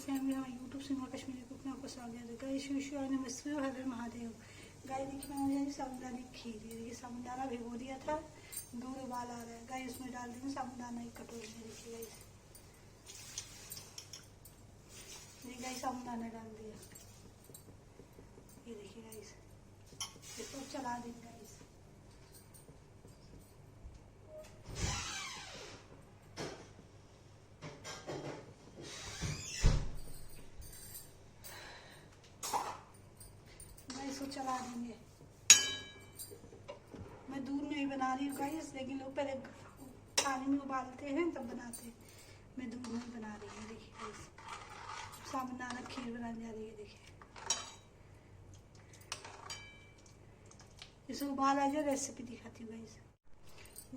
Family, हमारे YouTube से Kashmiri cook में आपको स्वागत है। गाइस विश्व नमस्ते और हर महादेव। गाइस देखिए मैंने साबुदाना खीर, देखिए साबुदाना भिगो दिया था, दूध उबाल आ रहा है। गाइस उसमें डाल देंगे साबुदाना एक कटोरी में। देखिए गाइस, ये गाइस साबुदाना डाल दिया। ये देखिए गाइस, इसको चला देंगे गाइस। इसको चला देंगे। मैं दूध में ही बना रही हूँ गाइस, लेकिन लोग पहले पानी में उबालते हैं तब बनाते हैं, मैं दूध में ही बना रही हूँ। देखिए गाइस, साबुदाना खीर बनाने जा रही है। देखिए इसे उबाल आ जाए रेसिपी दिखाती हूँ गाइस।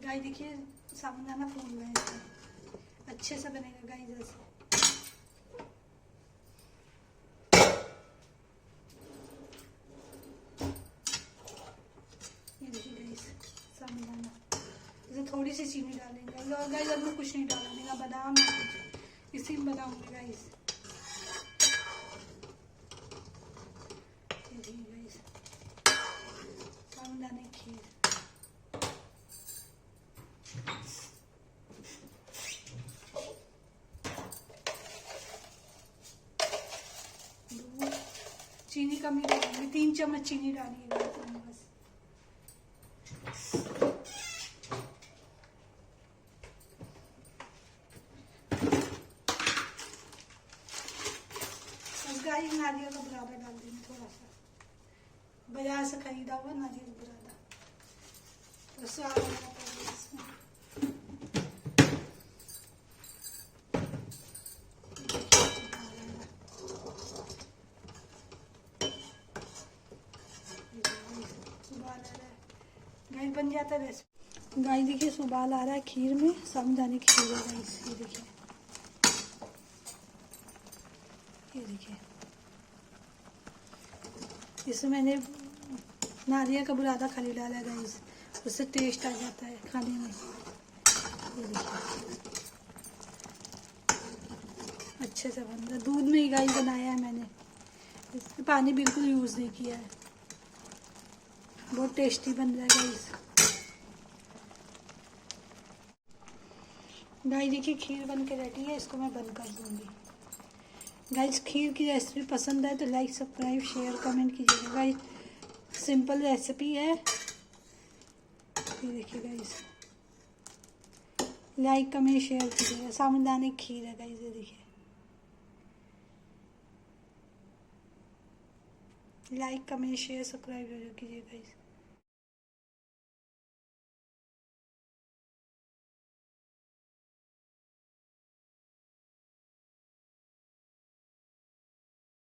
गाइस देखिए साबुदाना फूल रहा है, अच्छे से बनेगा गाइस ऐसे। साबुदाना इसे थोड़ी सी चीनी डालेंगे और गाइस अब मैं कुछ नहीं डालूंगी, बादाम इसी में बनाऊंगी गाइस। गाइस साबुदाना खीर, दूध, चीनी कम ही डालूंगी, 3 चम्मच चीनी डालिएगा बस। गाइस नारियल का बुरादा डाल देंगे, थोड़ा सा बाजार से खरीदा हुआ नारियल बुरादा, तो स्वाद आ जाता है इसमें। गाइस बन जाता है रेसिपी। गाइस देखिए उबाल आ रहा है खीर में, साबुदाने की खीर है गाइस। ये देखिए, ये देखिए इसमें मैंने नारियल का बुरादा खाली डाला है गाइस, उससे टेस्ट आ जाता है खाने में। ये देखिए अच्छे से बन रहा है, दूध में ही गाइस बनाया है मैंने, इसमें पानी बिल्कुल यूज़ नहीं किया है। बहुत टेस्टी बन रहा है गाइस। गाइस देखिए खीर बन के रेडी है, इसको मैं बंद कर दूंगी। गाइस खीर की रेसिपी पसंद है तो लाइक सब्सक्राइब शेयर कमेंट कीजिएगा गाइस, सिंपल रेसिपी है। ये देखिए गाइस, लाइक कमेंट शेयर कीजिएगा। साबुदाने की खीर है गाइस, ये देखिए लाइक कमेंट शेयर सब्सक्राइब कीजिए गाइस।